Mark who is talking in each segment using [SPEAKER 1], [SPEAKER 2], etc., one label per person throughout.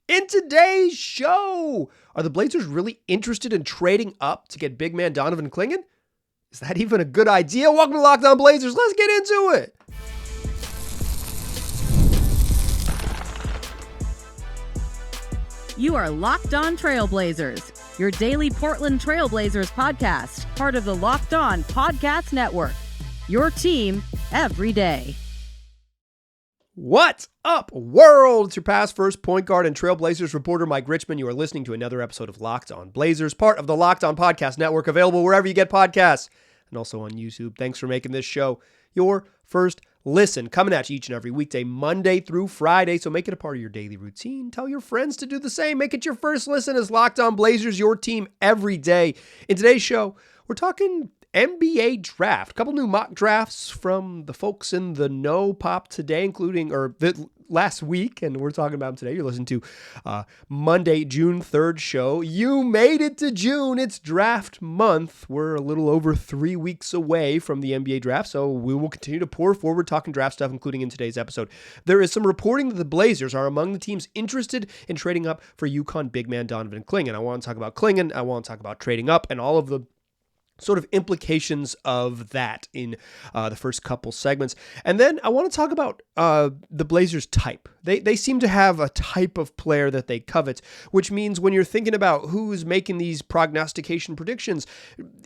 [SPEAKER 1] In today's show, are the Blazers really interested in trading up to get big man Donovan Clingan? Is that even a good idea? Welcome to Locked On Blazers. Let's get into it.
[SPEAKER 2] You are Locked On Trailblazers, your daily Portland Trailblazers podcast, part of the Locked On Podcast Network. Your team every day.
[SPEAKER 1] What's up, world? It's your past first point guard and Trailblazers reporter, Mike Richmond. You are listening to another episode of Locked On Blazers, part of the Locked On Podcast Network, available wherever you get podcasts and also on YouTube. Thanks for making this show your first listen. Coming at you each and every weekday, Monday through Friday. So make it a part of your daily routine. Tell your friends to do the same. Make it your first listen as Locked On Blazers, your team every day. In today's show, we're talking NBA draft. A couple new mock drafts from the folks in the know pop today, last week, and we're talking about them today. You're listening to Monday, June 3rd show. You made it to June. It's draft month. We're a little over 3 weeks away from the NBA draft, so we will continue to pour forward talking draft stuff, including in today's episode. There is some reporting that the Blazers are among the teams interested in trading up for UConn big man Donovan Clingan. I want to talk about Clingan. I want to talk about trading up and all of the sort of implications of that in the first couple segments. And then I want to talk about the Blazers' type. They seem to have a type of player that they covet, which means when you're thinking about who's making these prognostication predictions,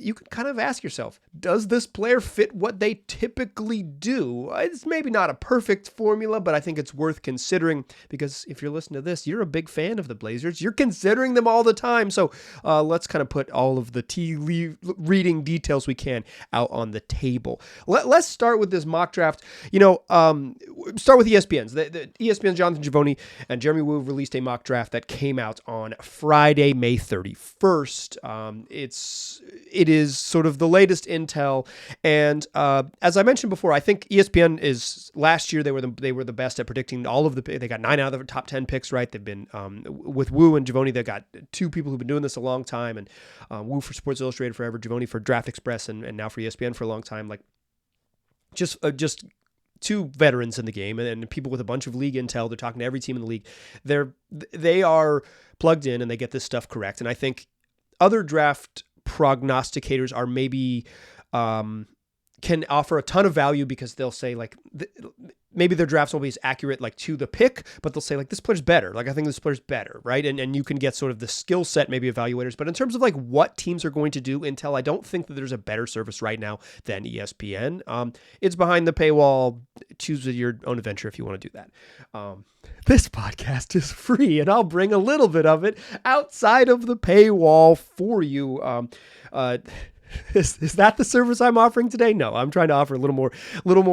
[SPEAKER 1] you can kind of ask yourself, does this player fit what they typically do? It's maybe not a perfect formula, but I think it's worth considering because if you're listening to this, you're a big fan of the Blazers. You're considering them all the time. So let's kind of put all of the reading details we can out on the table. Let's start with this mock draft. Start with ESPN's. The ESPN's Jonathan Givony and Jeremy Woo released a mock draft that came out on Friday, May 31st. It is sort of the latest intel, and as I mentioned before, I think ESPN is last year they were the best at predicting all of the. They got 9 out of the top 10 picks right. They've been with Woo and Givony. They got 2 people who've been doing this a long time, and Woo for Sports Illustrated forever, Givony for Draft Express, and now for ESPN for a long time. Like just 2 veterans in the game and people with a bunch of league intel. They're talking to every team in the league. They are plugged in and they get this stuff correct. And I think other draft prognosticators are maybe can offer a ton of value because they'll say like maybe their drafts won't be as accurate like to the pick, but they'll say like this player's better. Like I think this player's better, right? And you can get sort of the skill set maybe evaluators. But in terms of like what teams are going to do intel, I don't think that there's a better service right now than ESPN. It's behind the paywall. Choose your own adventure if you want to do that. This podcast is free, and I'll bring a little bit of it outside of the paywall for you. Is that the service I'm offering today? No, I'm trying to offer a little more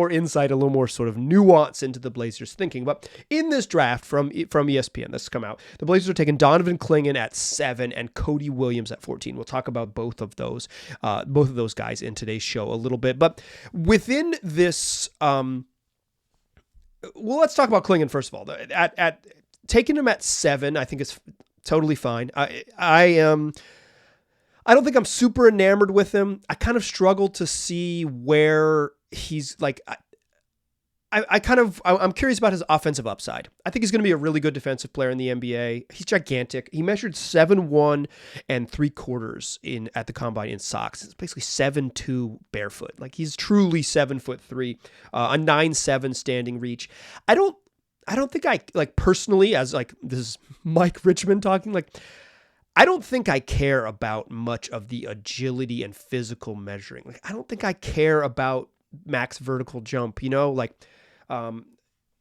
[SPEAKER 1] insight, a little more sort of nuance into the Blazers thinking. But in this draft from ESPN that's come out, the Blazers are taking Donovan Clingan at 7 and Cody Williams at 14. We'll talk about both of those guys in today's show a little bit. But within this, let's talk about Clingan first of all. At taking him at 7, I think is totally fine. I don't think I'm super enamored with him. I kind of struggle to see where he's like, I'm curious about his offensive upside. I think he's going to be a really good defensive player in the NBA. He's gigantic. He measured 7'1" and 3/4 at the combine in socks. It's basically 7'2" barefoot. Like he's truly 7'3", a 9'7" standing reach. I don't think I like personally as like this is Mike Richmond talking like, I don't think I care about much of the agility and physical measuring. Like, I don't think I care about max vertical jump, the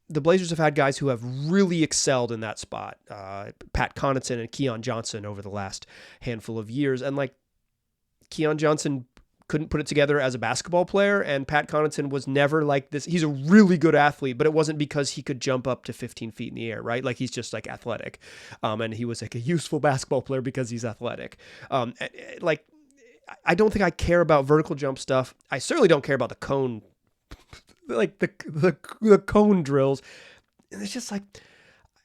[SPEAKER 1] Blazers have had guys who have really excelled in that spot. Pat Connaughton and Keon Johnson over the last handful of years. And like Keon Johnson couldn't put it together as a basketball player, and Pat Connaughton was never like this. He's a really good athlete, but it wasn't because he could jump up to 15 feet in the air, right? Like he's just like athletic. And he was like a useful basketball player because he's athletic. Like I don't think I care about vertical jump stuff. I certainly don't care about the cone, like the cone drills. And it's just like,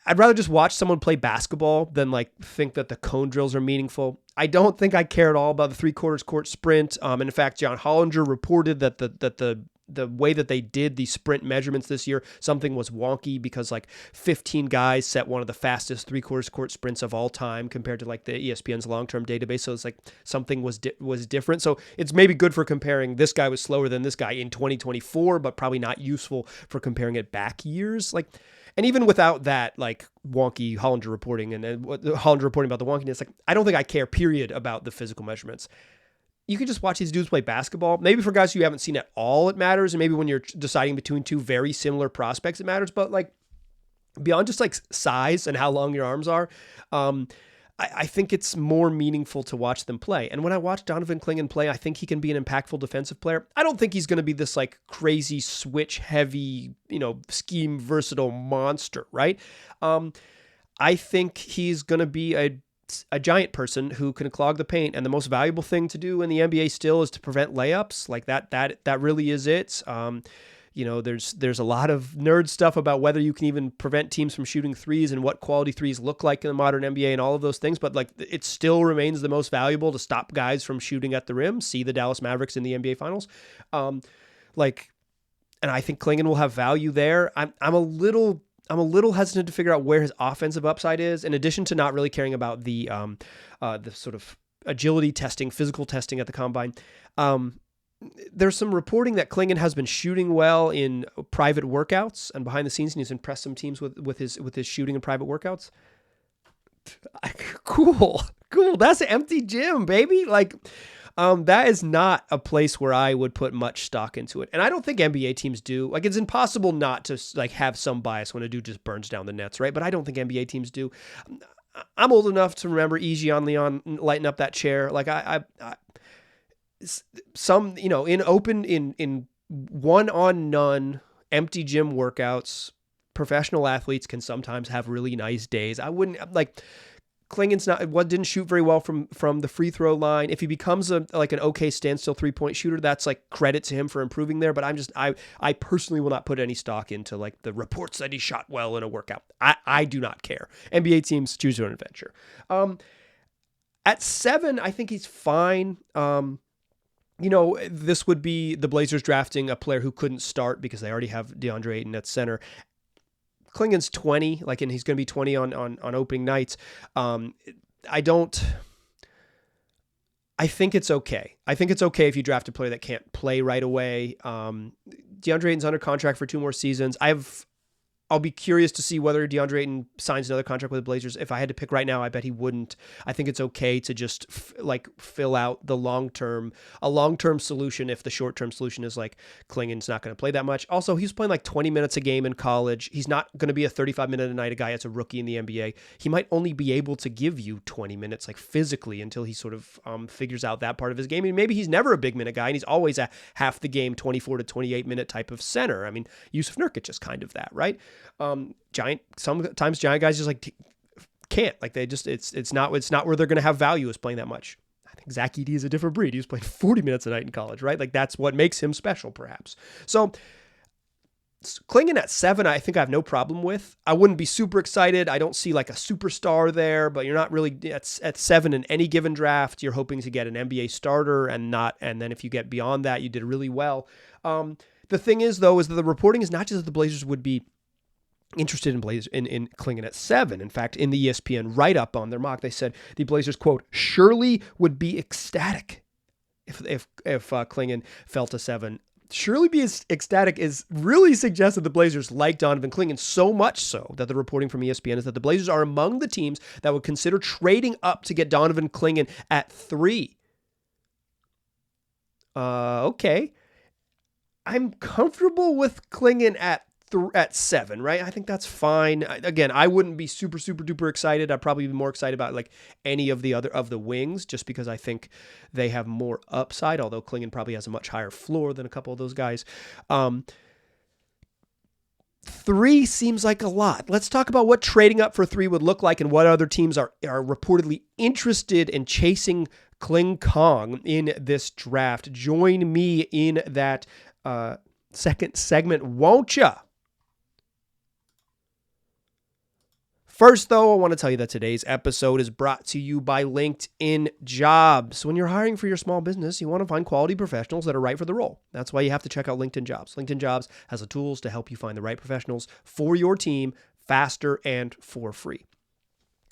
[SPEAKER 1] I'd rather just watch someone play basketball than like think that the cone drills are meaningful. I don't think I care at all about the 3/4 court sprint. And in fact, John Hollinger reported that the the way that they did the sprint measurements this year, something was wonky because like 15 guys set one of the fastest 3/4 court sprints of all time compared to like the ESPN's long-term database. So it's like something was different. So it's maybe good for comparing this guy was slower than this guy in 2024, but probably not useful for comparing it back years. Like, and even without that, like wonky Hollinger reporting and Hollinger reporting about the wonkiness, like I don't think I care, period, about the physical measurements. You can just watch these dudes play basketball. Maybe for guys who you haven't seen at all, it matters. And maybe when you're deciding between two very similar prospects, it matters. But like beyond just like size and how long your arms are, I think it's more meaningful to watch them play. And when I watch Donovan Clingan play, I think he can be an impactful defensive player. I don't think he's going to be this like crazy switch heavy, scheme versatile monster, right? I think he's going to be a giant person who can clog the paint, and the most valuable thing to do in the NBA still is to prevent layups. Like that really is it. There's a lot of nerd stuff about whether you can even prevent teams from shooting threes and what quality threes look like in the modern NBA and all of those things, but like it still remains the most valuable to stop guys from shooting at the rim. See the Dallas Mavericks in the NBA Finals. And I think Clingan will have value there. I'm a little hesitant to figure out where his offensive upside is, in addition to not really caring about the sort of agility testing, physical testing at the combine. There's some reporting that Clingan has been shooting well in private workouts and behind the scenes, and he's impressed some teams with his shooting in private workouts. Cool. That's an empty gym, baby. Like, that is not a place where I would put much stock into it. And I don't think NBA teams do. Like, it's impossible not to like have some bias when a dude just burns down the nets, right? But I don't think NBA teams do. I'm old enough to remember Ejon Leon lighting up that chair. Like some, in one-on-none empty gym workouts, professional athletes can sometimes have really nice days. I wouldn't like Clingan's didn't shoot very well from the free throw line. If he becomes an okay standstill 3-point shooter, that's like credit to him for improving there. But I personally will not put any stock into like the reports that he shot well in a workout. I do not care. NBA teams choose their own adventure. At 7, I think he's fine. This would be the Blazers drafting a player who couldn't start because they already have DeAndre Ayton at center. Clingan's 20, and he's going to be 20 on opening nights. I think it's okay. I think it's okay if you draft a player that can't play right away. DeAndre Ayton's under contract for 2 more seasons. I'll be curious to see whether DeAndre Ayton signs another contract with the Blazers. If I had to pick right now, I bet he wouldn't. I think it's okay to just fill out a long-term solution if the short-term solution is like Clingan's not going to play that much. Also, he's playing like 20 minutes a game in college. He's not going to be a 35-minute a night guy as a rookie in the NBA. He might only be able to give you 20 minutes like physically until he sort of figures out that part of his game. And maybe he's never a big minute guy and he's always a half the game, 24 to 28 minute type of center. I mean, Yusuf Nurkic is kind of that, right? Sometimes giant guys just like can't, like they just, it's not where they're going to have value is playing that much. I think Zach Edey is a different breed. He was playing 40 minutes a night in college, right? Like that's what makes him special perhaps. So Clingan at 7, I think I have no problem with. I wouldn't be super excited. I don't see like a superstar there, but you're not really at 7 in any given draft. You're hoping to get an NBA starter and then if you get beyond that, you did really well. The thing is though, is that the reporting is not just that the Blazers would be interested in Clingan at 7. In fact, in the ESPN write-up on their mock, they said the Blazers, quote, surely would be ecstatic if Clingan fell to 7. Surely be ecstatic is really suggests that the Blazers like Donovan Clingan so much so that the reporting from ESPN is that the Blazers are among the teams that would consider trading up to get Donovan Clingan at 3. Okay. I'm comfortable with Clingan at 7, right? I think that's fine. Again, I wouldn't be super, super duper excited. I'd probably be more excited about like any of the other of the wings, just because I think they have more upside, although Clingan probably has a much higher floor than a couple of those guys. 3 seems like a lot. Let's talk about what trading up for 3 would look like and what other teams are reportedly interested in chasing Clingan in this draft. Join me in that second segment, won't ya? First, though, I want to tell you that today's episode is brought to you by LinkedIn Jobs. When you're hiring for your small business, you want to find quality professionals that are right for the role. That's why you have to check out LinkedIn Jobs. LinkedIn Jobs has the tools to help you find the right professionals for your team faster and for free.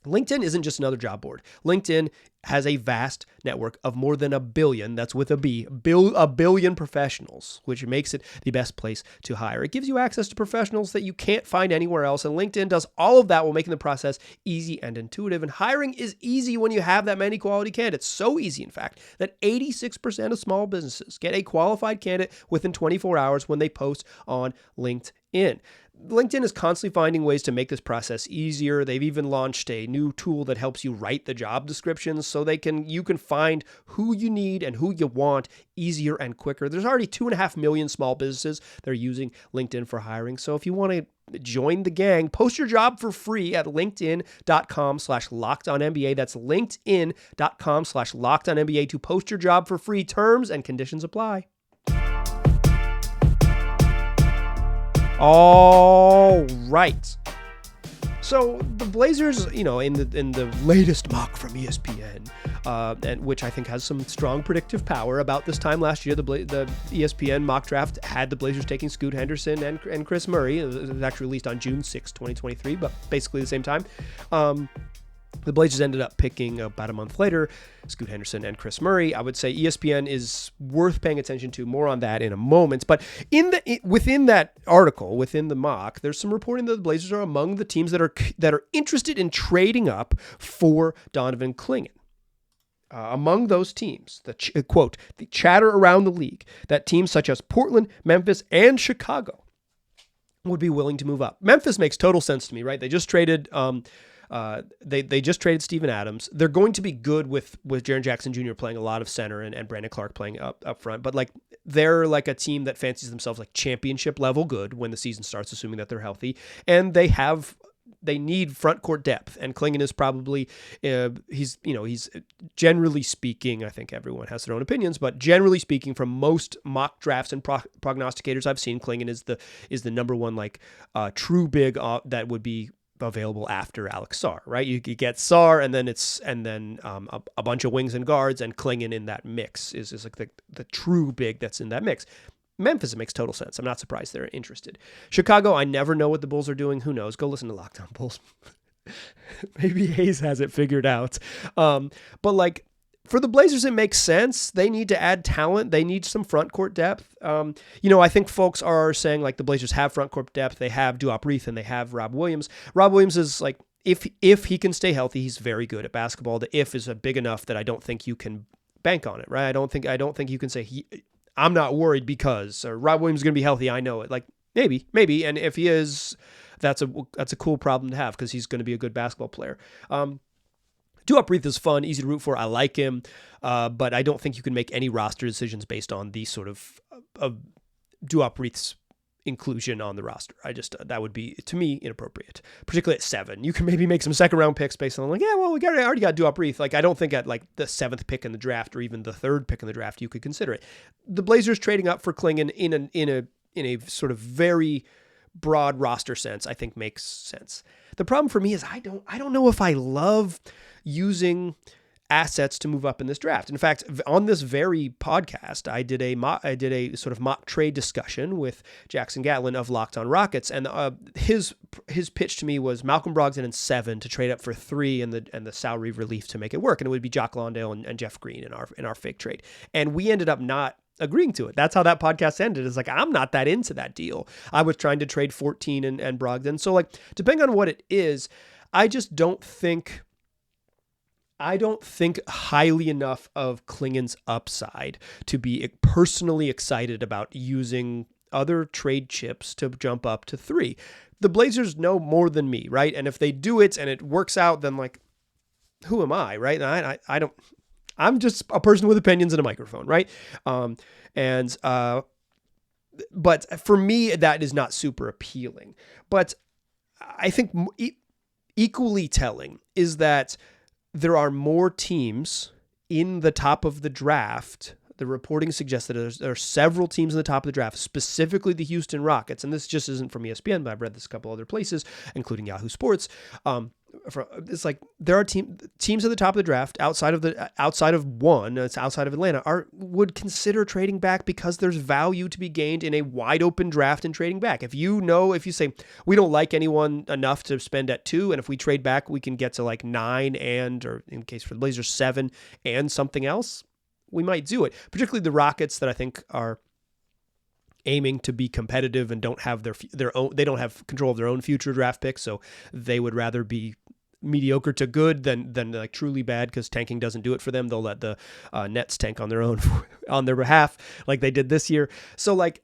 [SPEAKER 1] LinkedIn isn't just another job board. LinkedIn has a vast network of more than a billion, that's with a B, a billion professionals, which makes it the best place to hire. It gives you access to professionals that you can't find anywhere else, and LinkedIn does all of that while making the process easy and intuitive. And hiring is easy when you have that many quality candidates. So easy, in fact, that 86% of small businesses get a qualified candidate within 24 hours when they post on LinkedIn. LinkedIn is constantly finding ways to make this process easier. They've even launched a new tool that helps you write the job descriptions so you can find who you need and who you want easier and quicker. There's already 2.5 million small businesses that are using LinkedIn for hiring. So if you want to join the gang, post your job for free at linkedin.com/lockedonnba. That's linkedin.com/lockedonnba to post your job for free. Terms and conditions apply. All right. So the Blazers, in the latest mock from ESPN, and which I think has some strong predictive power. About this time last year, the ESPN mock draft had the Blazers taking Scoot Henderson and Chris Murray. It was actually released on June 6, 2023, but basically the same time. The Blazers ended up picking about a month later Scoot Henderson and Chris Murray. I would say ESPN is worth paying attention to. More on that in a moment. But within that article, within the mock, there's some reporting that the Blazers are among the teams that are interested in trading up for Donovan Clingan. Among those teams, the chatter around the league that teams such as Portland, Memphis, and Chicago would be willing to move up. Memphis makes total sense to me, right? They just traded. They just traded Steven Adams. They're going to be good with Jaren Jackson Jr. playing a lot of center and Brandon Clark playing up front. But they're like a team that fancies themselves like championship level good when the season starts, assuming that they're healthy. And they need front court depth. And Clingan is probably he's generally speaking, I think everyone has their own opinions, but generally speaking, from most mock drafts and prognosticators I've seen, Clingan is the number one true big that would be available after Alex Sarr, right? You get Sarr and then a bunch of wings and guards, and Clingan in that mix is like the true big that's in that mix. Memphis, it makes total sense. I'm not surprised they're interested. Chicago, I never know what the Bulls are doing. Who knows? Go listen to Locked On Bulls. Maybe Hayes has it figured out. But for the Blazers, it makes sense. They need to add talent. They need some front court depth. I think folks are saying the Blazers have front court depth. They have Duop Reith and they have Rob Williams. Rob Williams is if he can stay healthy, he's very good at basketball. The if is big enough that I don't think you can bank on it, right? I don't think you can say I'm not worried because Rob Williams is going to be healthy. I know it. Maybe, and if he is, that's a cool problem to have because he's going to be a good basketball player. Duop Reith is fun, easy to root for. I like him, but I don't think you can make any roster decisions based on the sort of Duop Reith's inclusion on the roster. That would be, to me, inappropriate, particularly at 7. You can maybe make some second round picks based on we already got Duop Reith. I don't think at the 7th pick in the draft or even the 3rd pick in the draft you could consider it. The Blazers trading up for Clingan in a sort of very broad roster sense, I think makes sense. The problem for me is I don't know if I love using assets to move up in this draft. In fact, on this very podcast, I did a sort of mock trade discussion with Jackson Gatlin of Locked On Rockets, and his pitch to me was Malcolm Brogdon in 7 to trade up for 3 and the salary relief to make it work, and it would be Jock Landale and Jeff Green in our fake trade, and we ended up not agreeing to it. That's how that podcast ended. It's I'm not that into that deal. I was trying to trade 14 and Brogdon. So depending on what it is, I just don't think highly enough of Clingan's upside to be personally excited about using other trade chips to jump up to 3. The Blazers know more than me, right? And if they do it and it works out, then who am I, right? And I don't. I'm just a person with opinions and a microphone, right? But for me, that is not super appealing. But I think equally telling is that there are more teams in the top of the draft. The reporting suggests that there are several teams in the top of the draft, specifically the Houston Rockets. And this just isn't from ESPN, but I've read this a couple other places, including Yahoo Sports, it's like there are teams at the top of the draft outside of one, it's outside of Atlanta, would consider trading back because there's value to be gained in a wide open draft and trading back. If you say we don't like anyone enough to spend at 2, and if we trade back we can get to like 9 or in case for the Blazers 7 and something else, we might do it. Particularly the Rockets, that I think are aiming to be competitive and don't have their own, they don't have control of their own future draft picks, so they would rather be mediocre to good than like truly bad, because tanking doesn't do it for them. They'll let the Nets tank on their own on their behalf, like they did this year. So like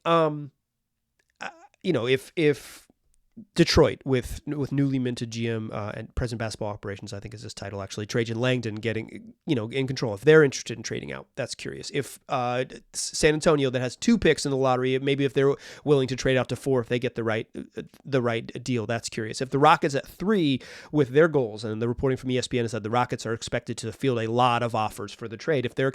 [SPEAKER 1] if Detroit with newly minted GM and President Basketball Operations, I think is his title actually, Trajan Langdon, getting in control. If they're interested in trading out, that's curious. If San Antonio, that has 2 picks in the lottery, maybe if they're willing to trade out to 4 if they get the right deal, that's curious. If the Rockets at 3 with their goals, and the reporting from ESPN is that the Rockets are expected to field a lot of offers for the trade. If they're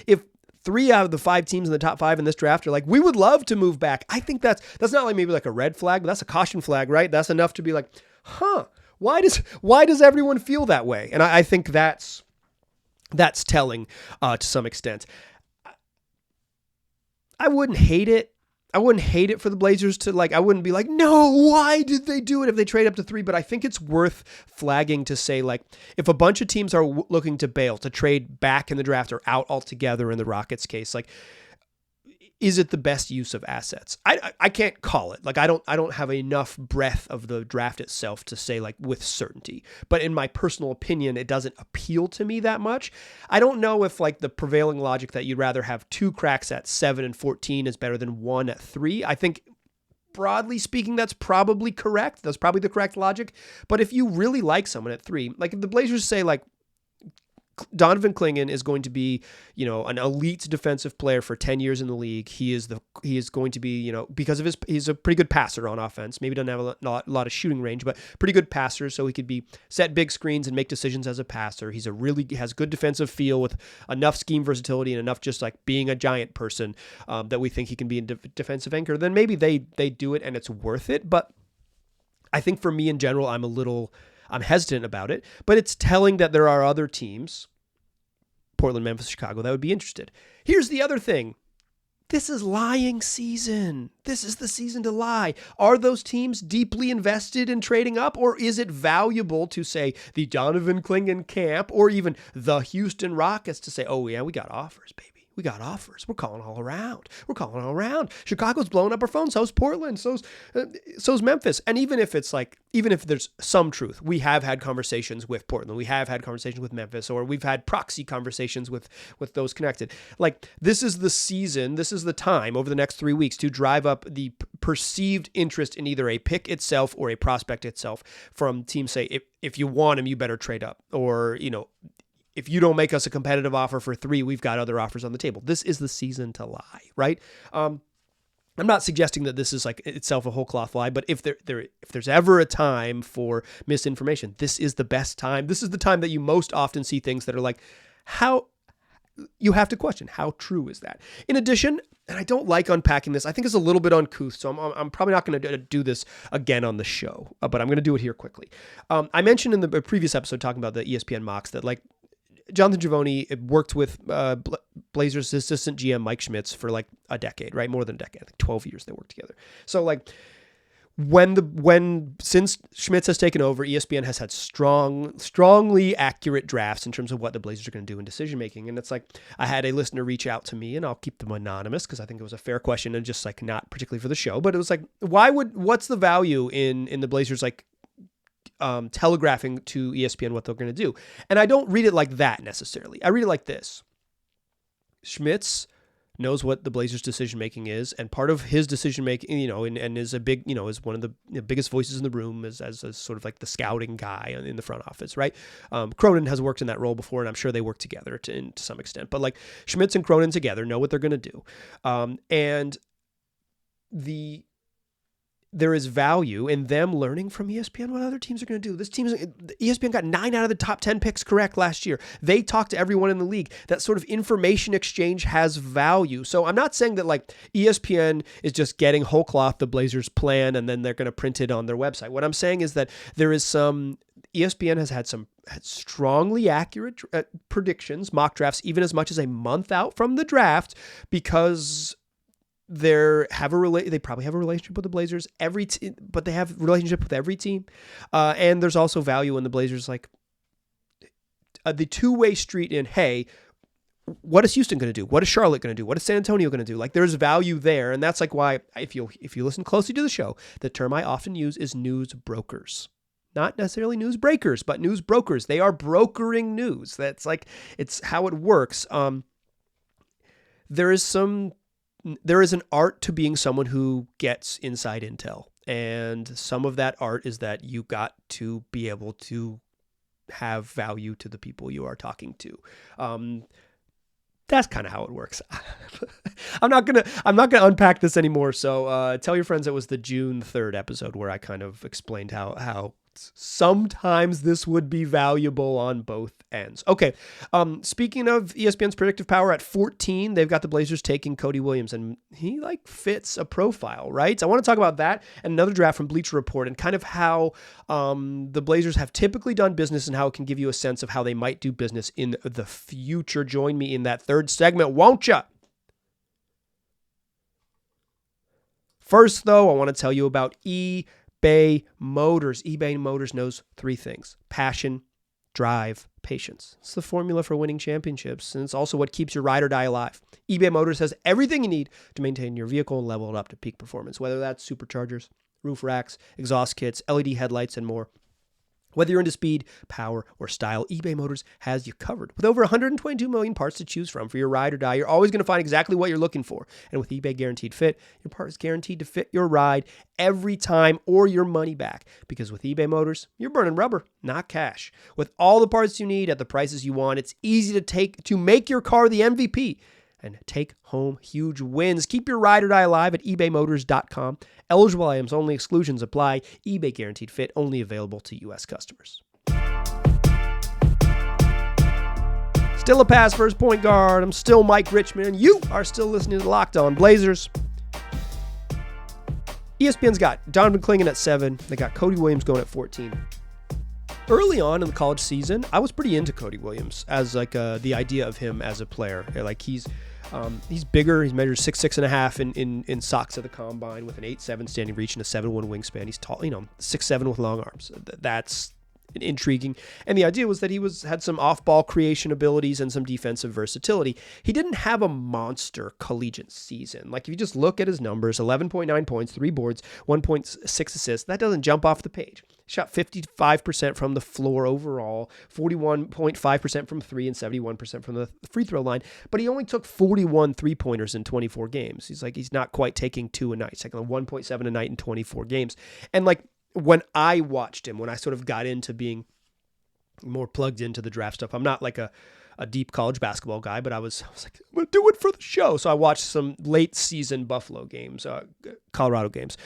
[SPEAKER 1] if 3 out of the 5 teams in the top 5 in this draft are like, we would love to move back, I think that's not like maybe like a red flag, but that's a caution flag, right? That's enough to be like, why does everyone feel that way? And I think that's telling to some extent. I wouldn't hate it. I wouldn't hate it for the Blazers to I wouldn't be like, no, why did they do it if they trade up to 3? But I think it's worth flagging to say, if a bunch of teams are looking to bail, to trade back in the draft or out altogether in the Rockets case, is it the best use of assets? I can't call it. I don't have enough breadth of the draft itself to say with certainty. But in my personal opinion, it doesn't appeal to me that much. I don't know if the prevailing logic that you'd rather have 2 cracks at 7 and 14 is better than 1 at 3. I think broadly speaking, that's probably correct. That's probably the correct logic. But if you really like someone at 3, if the Blazers say Donovan Clingan is going to be, an elite defensive player for 10 years in the league. He is going to be, because of he's a pretty good passer on offense. Maybe doesn't have a lot of shooting range, but pretty good passer. So he could set big screens and make decisions as a passer. He has good defensive feel with enough scheme versatility and enough just being a giant person that we think he can be a defensive anchor. Then maybe they do it and it's worth it. But I think for me in general, I'm hesitant about it, but it's telling that there are other teams, Portland, Memphis, Chicago, that would be interested. Here's the other thing. This is lying season. This is the season to lie. Are those teams deeply invested in trading up, or is it valuable to say the Donovan Clingan camp or even the Houston Rockets to say, oh yeah, we got offers, baby. We got offers. We're calling all around. Chicago's blowing up our phone. So's Portland. So's Memphis. And even if there's some truth, we have had conversations with Portland. We have had conversations with Memphis, or we've had proxy conversations with those connected. This is the season. This is the time over the next 3 weeks to drive up the perceived interest in either a pick itself or a prospect itself from teams. Say, if you want him, you better trade up, or, if you don't make us a competitive offer for 3, we've got other offers on the table. This is the season to lie, right? I'm not suggesting that this is itself a whole cloth lie, but if there's ever a time for misinformation, this is the best time. This is the time that you most often see things that are how you have to question, how true is that? In addition, and I don't like unpacking this, I think it's a little bit uncouth, so I'm probably not going to do this again on the show, but I'm going to do it here quickly. I mentioned in the previous episode talking about the ESPN mocks that Jonathan Givony worked with Blazers assistant GM Mike Schmitz for a decade, right? More than a decade, 12 years they worked together. So since Schmitz has taken over, ESPN has had strongly accurate drafts in terms of what the Blazers are going to do in decision making. And it's I had a listener reach out to me, and I'll keep them anonymous because I think it was a fair question and just not particularly for the show, but it was what's the value in the Blazers telegraphing to ESPN what they're going to do? And I don't read it like that necessarily. I read it like this. Schmitz knows what the Blazers decision making is, and part of his decision making, and is a big, is one of the biggest voices in the room as sort of the scouting guy in the front office, right? Cronin has worked in that role before, and I'm sure they work together to some extent. But Schmitz and Cronin together know what they're going to do, and there is value in them learning from ESPN what other teams are going to do. ESPN got 9 out of the top 10 picks correct last year. They talk to everyone in the league. That sort of information exchange has value. So I'm not saying that ESPN is just getting whole cloth the Blazers plan and then they're going to print it on their website. What I'm saying is that there is some ESPN has had strongly accurate predictions, mock drafts, even as much as a month out from the draft, because they probably have a relationship with the Blazers but they have a relationship with every team. And there's also value in the Blazers, like the two-way street in, hey, what is Houston going to do? What is Charlotte going to do? What is San Antonio going to do? Like, there's value there. And that's like why, if you listen closely to the show, the term I often use is news brokers. Not necessarily news breakers, but news brokers. They are brokering news. That's like, it's how it works. There is an art to being someone who gets inside intel. And some of that art is that you got to be able to have value to the people you are talking to. That's kind of how it works. I'm not gonna unpack this anymore. So tell your friends it was the June 3rd episode where I kind of explained how sometimes this would be valuable on both ends. Okay. Speaking of ESPN's predictive power, at 14, they've got the Blazers taking Cody Williams, and he like fits a profile, right? So I want to talk about that and another draft from Bleacher Report and kind of how the Blazers have typically done business and how it can give you a sense of how they might do business in the future. Join me in that third segment, won't ya? First, though, I want to tell you about eBay Motors. eBay Motors knows three things: passion, drive, patience. It's the formula for winning championships, and it's also what keeps your ride or die alive. eBay Motors has everything you need to maintain your vehicle and level it up to peak performance, whether that's superchargers, roof racks, exhaust kits, LED headlights, and more. Whether you're into speed, power, or style, eBay Motors has you covered. With over 122 million parts to choose from for your ride or die, you're always going to find exactly what you're looking for. And with eBay Guaranteed Fit, your part is guaranteed to fit your ride every time or your money back. Because with eBay Motors, you're burning rubber, not cash. With all the parts you need at the prices you want, it's easy to make your car the MVP and take home huge wins. Keep your ride or die alive at ebaymotors.com. Eligible items only, exclusions apply. eBay Guaranteed Fit only available to U.S. customers. Still a pass first point guard. I'm still Mike Richmond. You are still listening to Locked On Blazers. ESPN's got Donovan Clingan at 7. They got Cody Williams going at 14. Early on in the college season, I was pretty into Cody Williams as like the idea of him as a player. Like he's bigger. He measures 6'6.5" in socks at the combine with an 8'7" standing reach and a 7'1" wingspan. He's tall, 6'7" with long arms. That's intriguing. And the idea was that he had some off-ball creation abilities and some defensive versatility. He didn't have a monster collegiate season. Like if you just look at his numbers, 11.9 points, 3 boards, 1.6 assists, that doesn't jump off the page. He shot 55% from the floor overall, 41.5% from 3 and 71% from the free throw line. But he only took 41 3-pointers in 24 games. He's not quite taking 2 a night. He's taking 1.7 a night in 24 games. And like, when I watched him, when I sort of got into being more plugged into the draft stuff, I'm not like a deep college basketball guy, but I was like, I'm going to do it for the show. So I watched some late season Buffalo games, Colorado games,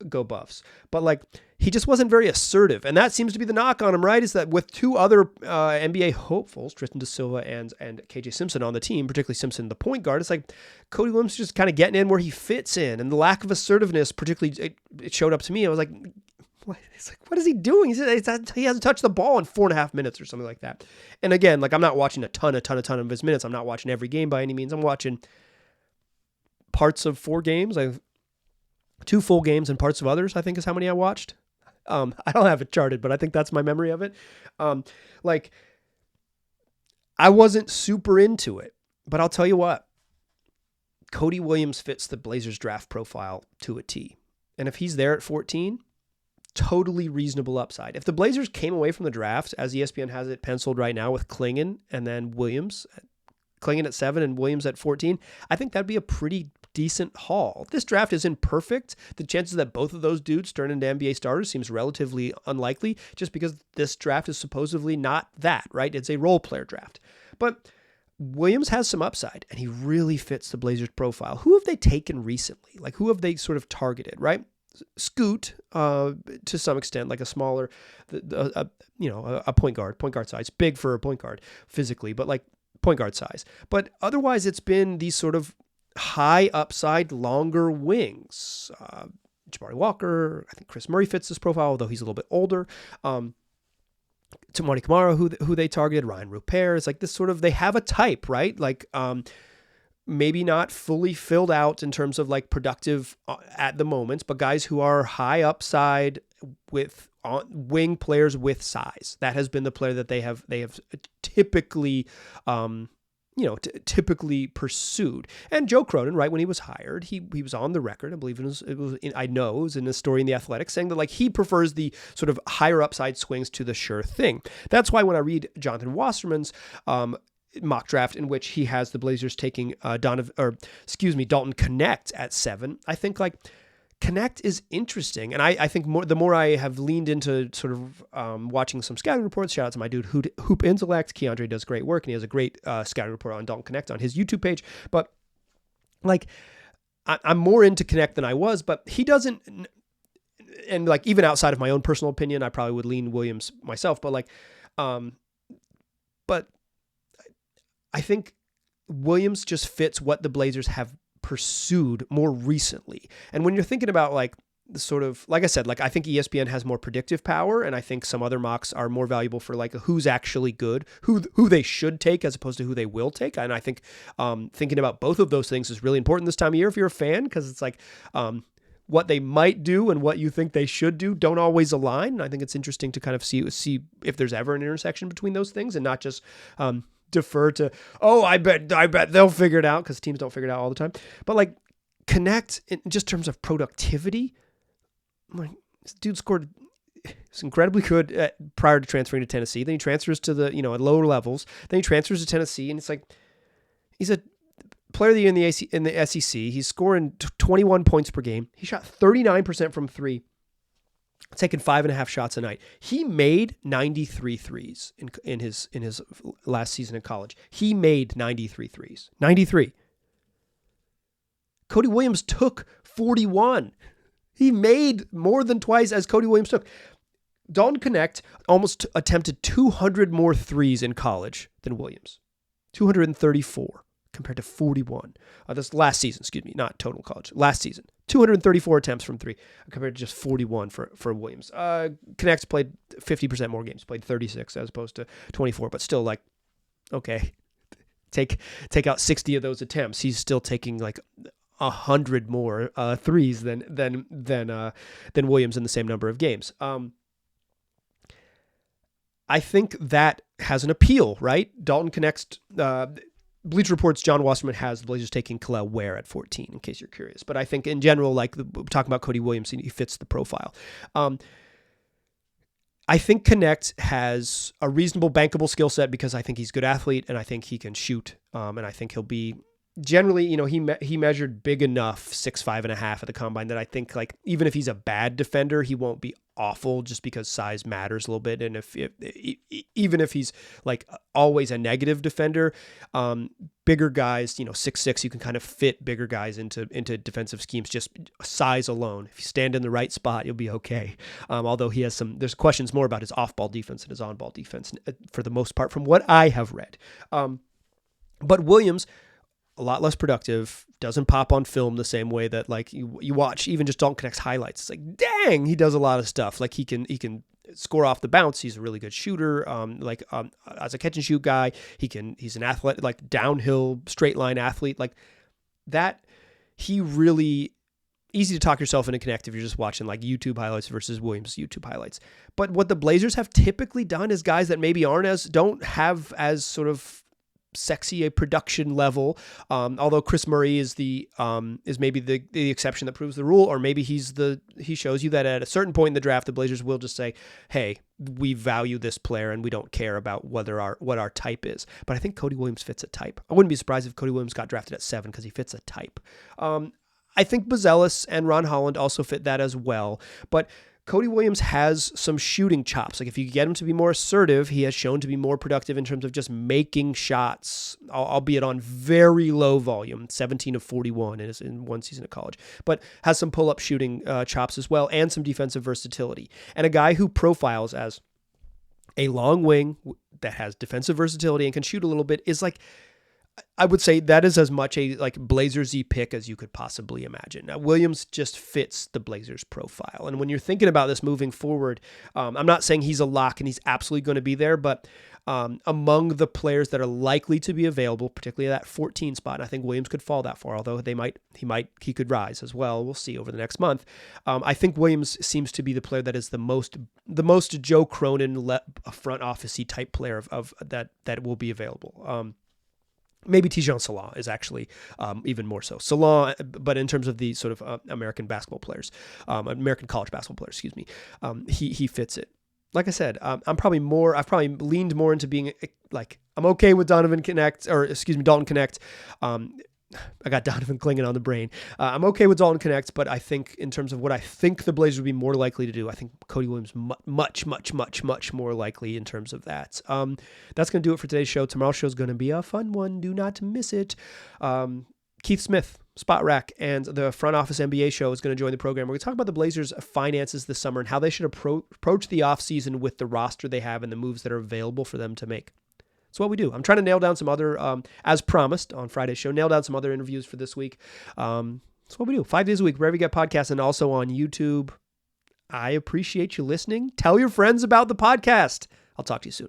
[SPEAKER 1] go Buffs. But like, he just wasn't very assertive. And that seems to be the knock on him, right? Is that with 2 other NBA hopefuls, Tristan da Silva and KJ Simpson on the team, particularly Simpson, the point guard, it's like Cody Williams just kind of getting in where he fits in. And the lack of assertiveness, particularly, it showed up to me. I was like, what is he doing? He hasn't touched the ball in 4.5 minutes or something like that. And again, like I'm not watching a ton of his minutes. I'm not watching every game by any means. I'm watching parts of 4 games. I've 2 full games and parts of others, I think is how many I watched. I don't have it charted, but I think that's my memory of it. Like I wasn't super into it, but I'll tell you what, Cody Williams fits the Blazers draft profile to a T. And if he's there at 14, totally reasonable upside. If the Blazers came away from the draft, as ESPN has it penciled right now, with Clingan and then Williams, Clingan at 7 and Williams at 14, I think that'd be a pretty decent haul. This draft isn't perfect. The chances that both of those dudes turn into NBA starters seems relatively unlikely, just because this draft is supposedly not that, right? It's a role player draft. But Williams has some upside, and he really fits the Blazers profile. Who have they taken recently? Like, who have they sort of targeted, right? Scoot, to some extent, like a smaller, a point guard size, big for a point guard physically, but like point guard size. But otherwise, it's been these sort of high upside, longer wings. Jabari Walker, I think Chris Murray fits this profile, although he's a little bit older. Tamani Kamara, who they targeted, Ryan Rupert. It's like this sort of, they have a type, right? Like, maybe not fully filled out in terms of like productive at the moment, but guys who are high upside with wing players with size. That has been the player that they have typically, typically pursued. And Joe Cronin, right, when he was hired, he was on the record, I believe it was in a story in The Athletic, saying that like he prefers the sort of higher upside swings to the sure thing. That's why when I read Jonathan Wasserman's mock draft in which he has the Blazers taking Dalton Knecht at 7, I think like Knecht is interesting. And I think the more I have leaned into sort of watching some scouting reports, shout out to my dude Hoop Intellect, Keandre does great work, and he has a great scouting report on Dalton Knecht on his YouTube page. But like, I'm more into Knecht than I was, but he doesn't, and like even outside of my own personal opinion, I probably would lean Williams myself, but like, but I think Williams just fits what the Blazers have pursued more recently. And when you're thinking about like the sort of, like I said, like I think ESPN has more predictive power, and I think some other mocks are more valuable for like who's actually good, who they should take as opposed to who they will take. And I think thinking about both of those things is really important this time of year if you're a fan, because it's like what they might do and what you think they should do don't always align. And I think it's interesting to kind of see if there's ever an intersection between those things, and not just defer to, I bet they'll figure it out, because teams don't figure it out all the time. But like Knecht, in just terms of productivity, like this dude scored, it's incredibly good prior to transferring to Tennessee. Then he transfers to the, at lower levels. Then he transfers to Tennessee, and it's like he's a player of the year in the SEC. He's scoring 21 points per game. He shot 39% from three, taking 5.5 shots a night. He made 93 threes in his last season in college. He made 93 threes. 93. Cody Williams took 41. He made more than twice as Cody Williams took. Dalton Knecht almost attempted 200 more threes in college than Williams. 234 compared to 41. This last season, not total college. Last season. 234 attempts from three compared to just 41 for Williams. Knecht played 50% more games, played 36 as opposed to 24, but still like, okay, take out 60 of those attempts. He's still taking like 100 more threes than Williams in the same number of games. I think that has an appeal, right? Dalton Knecht, Bleacher Report's John Wasserman has the Blazers taking Kel'el Ware at 14, in case you're curious. But I think in general, like talking about Cody Williams, he fits the profile. I think Knecht has a reasonable bankable skill set because I think he's a good athlete, and I think he can shoot. And I think he'll be generally, he measured big enough, 6'5.5" at the combine, that I think like even if he's a bad defender, he won't be awful just because size matters a little bit. And even if he's like always a negative defender, bigger guys, 6'6", you can kind of fit bigger guys into defensive schemes, just size alone. If you stand in the right spot, you'll be okay. Although he has there's questions more about his off-ball defense and his on-ball defense for the most part from what I have read. But Williams, a lot less productive, doesn't pop on film the same way that like you watch even just Dalton Knecht's highlights. It's like, dang, he does a lot of stuff. Like he can score off the bounce. He's a really good shooter. As a catch and shoot guy, he's an athlete, like downhill straight line athlete like that. He really easy to talk yourself into Knecht if you're just watching like YouTube highlights versus Williams YouTube highlights. But what the Blazers have typically done is guys that maybe don't have as sort of sexy a production level, although Chris Murray is maybe the exception that proves the rule, or maybe he shows you that at a certain point in the draft the Blazers will just say, hey, we value this player and we don't care about what our type is. But I think Cody Williams fits a type. I wouldn't be surprised if Cody Williams got drafted at 7 because he fits a type. I think Buzelis and Ron Holland also fit that as well, but Cody Williams has some shooting chops. Like if you get him to be more assertive, he has shown to be more productive in terms of just making shots, albeit on very low volume, 17 of 41 in one season of college, but has some pull-up shooting chops as well and some defensive versatility. And a guy who profiles as a long wing that has defensive versatility and can shoot a little bit is like I would say that is as much a like Blazers-y pick as you could possibly imagine. Now, Williams just fits the Blazers profile. And when you're thinking about this moving forward, I'm not saying he's a lock and he's absolutely going to be there, but among the players that are likely to be available, particularly that 14 spot, and I think Williams could fall that far, although he could rise as well. We'll see over the next month. I think Williams seems to be the player that is the most Joe Cronin front office-y type player of that will be available. Maybe Tijon Salah is actually even more so. Salah, but in terms of the sort of American college basketball players, he fits it. Like I said, I've probably leaned more into being like, I'm okay with Dalton Connect. I got Donovan Clingan on the brain. I'm okay with Dalton Connect, but I think in terms of what I think the Blazers would be more likely to do, I think Cody Williams much more likely in terms of that. That's going to do it for today's show. Tomorrow's show is going to be a fun one. Do not miss it. Keith Smith, Spot Rack, and the Front Office NBA show is going to join the program. We're going to talk about the Blazers' finances this summer and how they should approach the offseason with the roster they have and the moves that are available for them to make. That's what we do. I'm trying to nail down some other, as promised on Friday's show, nail down some other interviews for this week. That's what we do. 5 days a week, wherever you get podcasts, and also on YouTube. I appreciate you listening. Tell your friends about the podcast. I'll talk to you soon.